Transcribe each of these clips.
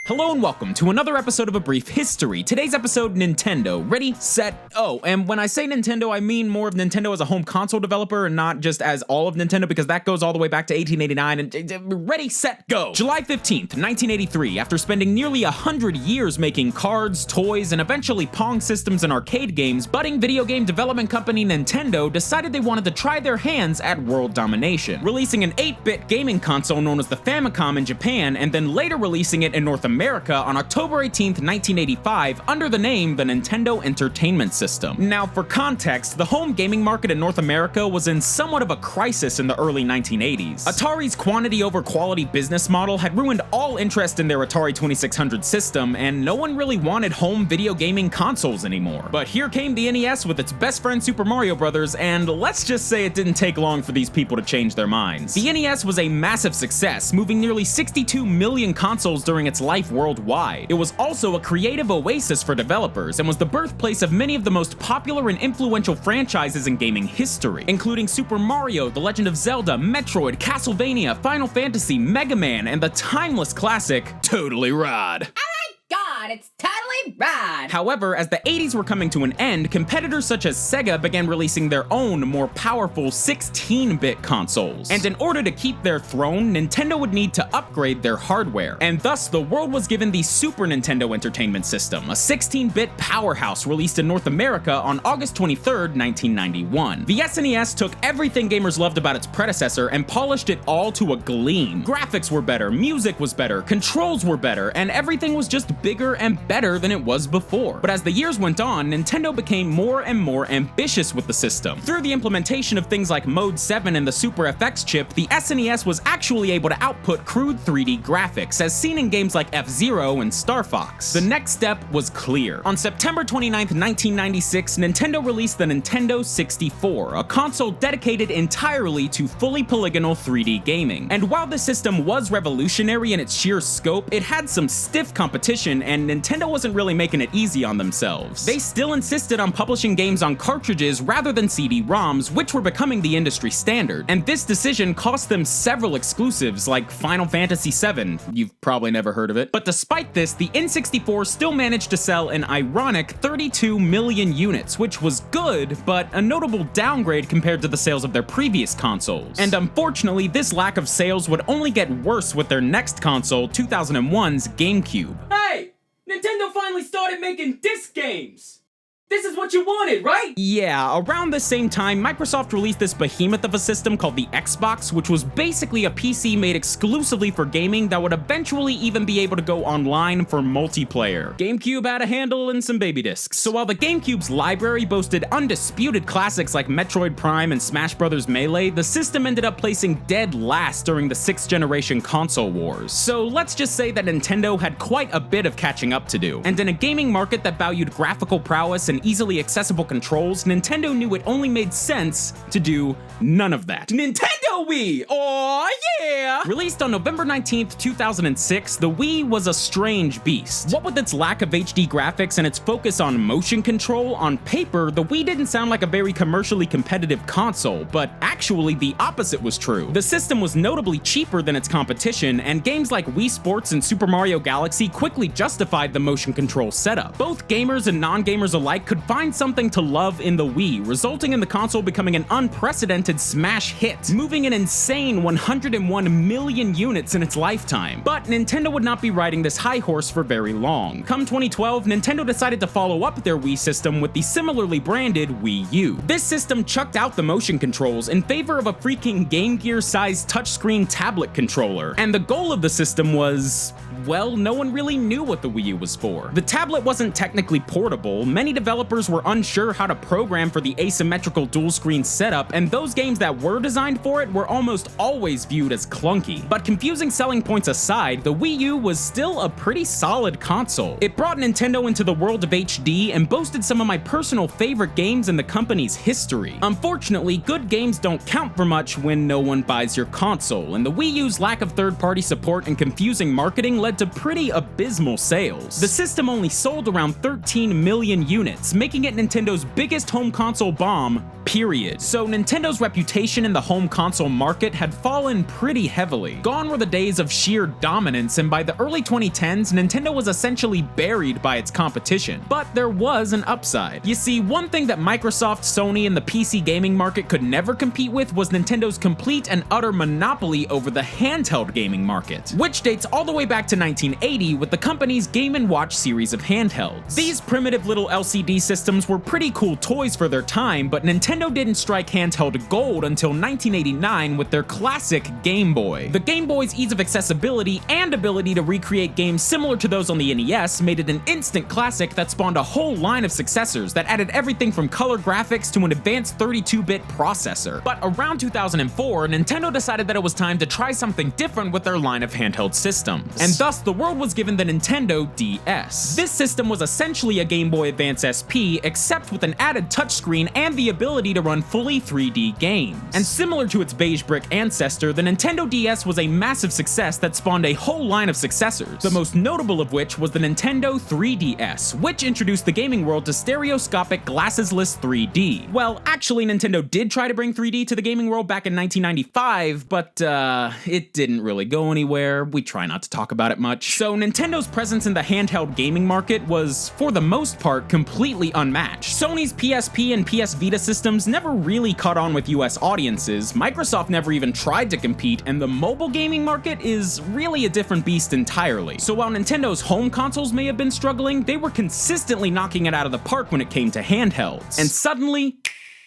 Hello and welcome to another episode of A Brief History. Today's episode, Nintendo. Ready, set, oh. And when I say Nintendo, I mean more of Nintendo as a home console developer and not just as all of Nintendo, because that goes all the way back to 1889 and ready, set, go. July 15th, 1983, after spending nearly 100 years making cards, toys, and eventually Pong systems and arcade games, budding video game development company Nintendo decided they wanted to try their hands at world domination, releasing an 8-bit gaming console known as the FamiCom in Japan, and then later releasing it in North America on October 18th, 1985, under the name the Nintendo Entertainment System. Now, for context, the home gaming market in North America was in somewhat of a crisis in the early 1980s. Atari's quantity over quality business model had ruined all interest in their Atari 2600 system, and no one really wanted home video gaming consoles anymore. But here came the NES with its best friend Super Mario Bros., and let's just say it didn't take long for these people to change their minds. The NES was a massive success, moving nearly 62 million consoles during its life worldwide. It was also a creative oasis for developers and was the birthplace of many of the most popular and influential franchises in gaming history, including Super Mario, The Legend of Zelda, Metroid, Castlevania, Final Fantasy, Mega Man, and the timeless classic Totally Rad. God, it's totally rad! However, as the 80s were coming to an end, competitors such as Sega began releasing their own, more powerful 16-bit consoles. And in order to keep their throne, Nintendo would need to upgrade their hardware. And thus, the world was given the Super Nintendo Entertainment System, a 16-bit powerhouse released in North America on August 23rd, 1991. The SNES took everything gamers loved about its predecessor and polished it all to a gleam. Graphics were better, music was better, controls were better, and everything was just bigger and better than it was before. But as the years went on, Nintendo became more and more ambitious with the system. Through the implementation of things like Mode 7 and the Super FX chip, the SNES was actually able to output crude 3D graphics, as seen in games like F-Zero and Star Fox. The next step was clear. On September 29th, 1996, Nintendo released the Nintendo 64, a console dedicated entirely to fully polygonal 3D gaming. And while the system was revolutionary in its sheer scope, it had some stiff competition, and Nintendo wasn't really making it easy on themselves. They still insisted on publishing games on cartridges rather than CD-ROMs, which were becoming the industry standard. And this decision cost them several exclusives, like Final Fantasy VII. You've probably never heard of it. But despite this, the N64 still managed to sell an ironic 32 million units, which was good, but a notable downgrade compared to the sales of their previous consoles. And unfortunately, this lack of sales would only get worse with their next console, 2001's GameCube. Hey! Nintendo finally started making disc games! This is what you wanted, right? Yeah, around the same time, Microsoft released this behemoth of a system called the Xbox, which was basically a PC made exclusively for gaming that would eventually even be able to go online for multiplayer. GameCube had a handle and some baby discs. So while the GameCube's library boasted undisputed classics like Metroid Prime and Smash Bros. Melee, the system ended up placing dead last during the 6th generation console wars. So let's just say that Nintendo had quite a bit of catching up to do. And in a gaming market that valued graphical prowess and easily accessible controls, Nintendo knew it only made sense to do none of that. Nintendo Wii! Aw, yeah! Released on November 19th, 2006, the Wii was a strange beast. What with its lack of HD graphics and its focus on motion control, on paper, the Wii didn't sound like a very commercially competitive console, but actually the opposite was true. The system was notably cheaper than its competition, and games like Wii Sports and Super Mario Galaxy quickly justified the motion control setup. Both gamers and non-gamers alike could find something to love in the Wii, resulting in the console becoming an unprecedented smash hit, moving an insane 101 million units in its lifetime. But Nintendo would not be riding this high horse for very long. Come 2012, Nintendo decided to follow up their Wii system with the similarly branded Wii U. This system chucked out the motion controls in favor of a freaking Game Gear-sized touchscreen tablet controller. And the goal of the system was, well, no one really knew what the Wii U was for. The tablet wasn't technically portable, many developers were unsure how to program for the asymmetrical dual-screen setup, and those games that were designed for it were almost always viewed as clunky. But confusing selling points aside, the Wii U was still a pretty solid console. It brought Nintendo into the world of HD and boasted some of my personal favorite games in the company's history. Unfortunately, good games don't count for much when no one buys your console, and the Wii U's lack of third-party support and confusing marketing led to pretty abysmal sales. The system only sold around 13 million units, making it Nintendo's biggest home console bomb, period. So Nintendo's reputation in the home console console market had fallen pretty heavily. Gone were the days of sheer dominance, and by the early 2010s, Nintendo was essentially buried by its competition. But there was an upside. You see, one thing that Microsoft, Sony, and the PC gaming market could never compete with was Nintendo's complete and utter monopoly over the handheld gaming market, which dates all the way back to 1980 with the company's Game & Watch series of handhelds. These primitive little LCD systems were pretty cool toys for their time, but Nintendo didn't strike handheld gold until 1989 with their classic Game Boy. The Game Boy's ease of accessibility and ability to recreate games similar to those on the NES made it an instant classic that spawned a whole line of successors that added everything from color graphics to an advanced 32-bit processor. But around 2004, Nintendo decided that it was time to try something different with their line of handheld systems, and thus the world was given the Nintendo DS. This system was essentially a Game Boy Advance SP, except with an added touchscreen and the ability to run fully 3D games. And similar to its beige brick ancestor, the Nintendo DS was a massive success that spawned a whole line of successors, the most notable of which was the Nintendo 3DS, which introduced the gaming world to stereoscopic glassesless 3D. Well, actually, Nintendo did try to bring 3D to the gaming world back in 1995, but it didn't really go anywhere. We try not to talk about it much. So Nintendo's presence in the handheld gaming market was, for the most part, completely unmatched. Sony's PSP and PS Vita systems never really caught on with US audiences, Microsoft never even tried to compete, and the mobile gaming market is really a different beast entirely. So while Nintendo's home consoles may have been struggling, they were consistently knocking it out of the park when it came to handhelds. And suddenly,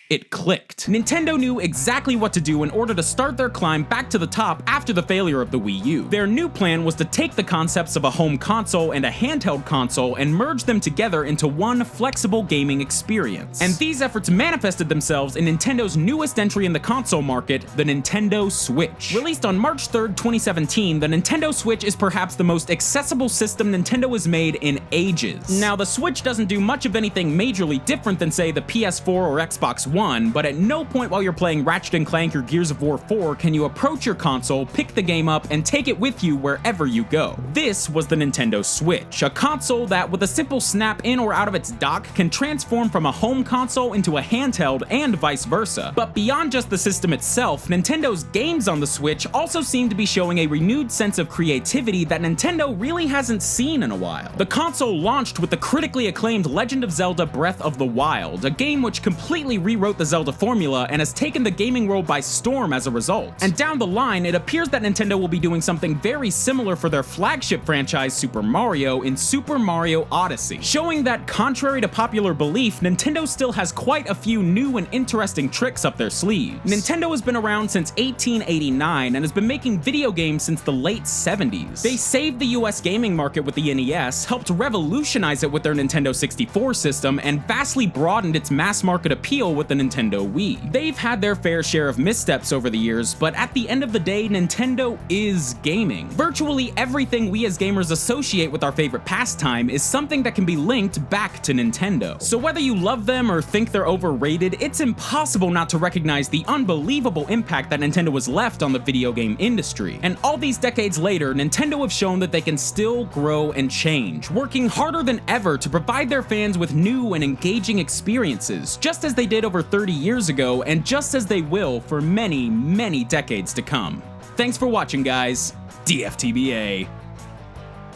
it clicked. Nintendo knew exactly what to do in order to start their climb back to the top after the failure of the Wii U. Their new plan was to take the concepts of a home console and a handheld console and merge them together into one flexible gaming experience. And these efforts manifested themselves in Nintendo's newest entry in the console market, the Nintendo Switch. Released on March 3rd, 2017, the Nintendo Switch is perhaps the most accessible system Nintendo has made in ages. Now, the Switch doesn't do much of anything majorly different than, say, the PS4 or Xbox One, but at no point while you're playing Ratchet & Clank or Gears of War 4 can you approach your console, pick the game up, and take it with you wherever you go. This was the Nintendo Switch, a console that, with a simple snap in or out of its dock, can transform from a home console into a handheld and vice versa. But beyond just the system itself, Nintendo's games on the Switch also seem to be showing a renewed sense of creativity that Nintendo really hasn't seen in a while. The console launched with the critically acclaimed Legend of Zelda Breath of the Wild, a game which completely rewrote the Zelda formula and has taken the gaming world by storm as a result. And down the line, it appears that Nintendo will be doing something very similar for their flagship franchise Super Mario in Super Mario Odyssey, showing that, contrary to popular belief, Nintendo still has quite a few new and interesting tricks up their sleeves. Nintendo has been around since 1889 and has been making video games since the late 70s. They saved the US gaming market with the NES, helped revolutionize it with their Nintendo 64 system, and vastly broadened its mass market appeal with the Nintendo Wii. They've had their fair share of missteps over the years, but at the end of the day, Nintendo is gaming. Virtually everything we as gamers associate with our favorite pastime is something that can be linked back to Nintendo. So whether you love them or think they're overrated, it's impossible not to recognize the unbelievable impact that Nintendo has left on the video game industry. And all these decades later, Nintendo have shown that they can still grow and change, working harder than ever to provide their fans with new and engaging experiences, just as they did over 30 years ago, and just as they will for many, many decades to come. Thanks for watching, guys. DFTBA.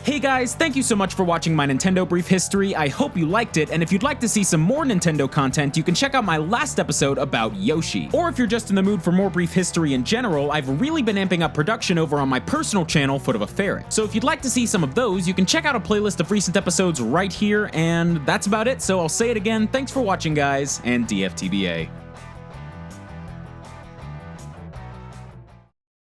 Hey guys, thank you so much for watching my Nintendo Brief History. I hope you liked it, and if you'd like to see some more Nintendo content, you can check out my last episode about Yoshi. Or if you're just in the mood for more Brief History in general, I've really been amping up production over on my personal channel, Foot of a Ferret. So if you'd like to see some of those, you can check out a playlist of recent episodes right here, and that's about it, so I'll say it again, thanks for watching guys, and DFTBA.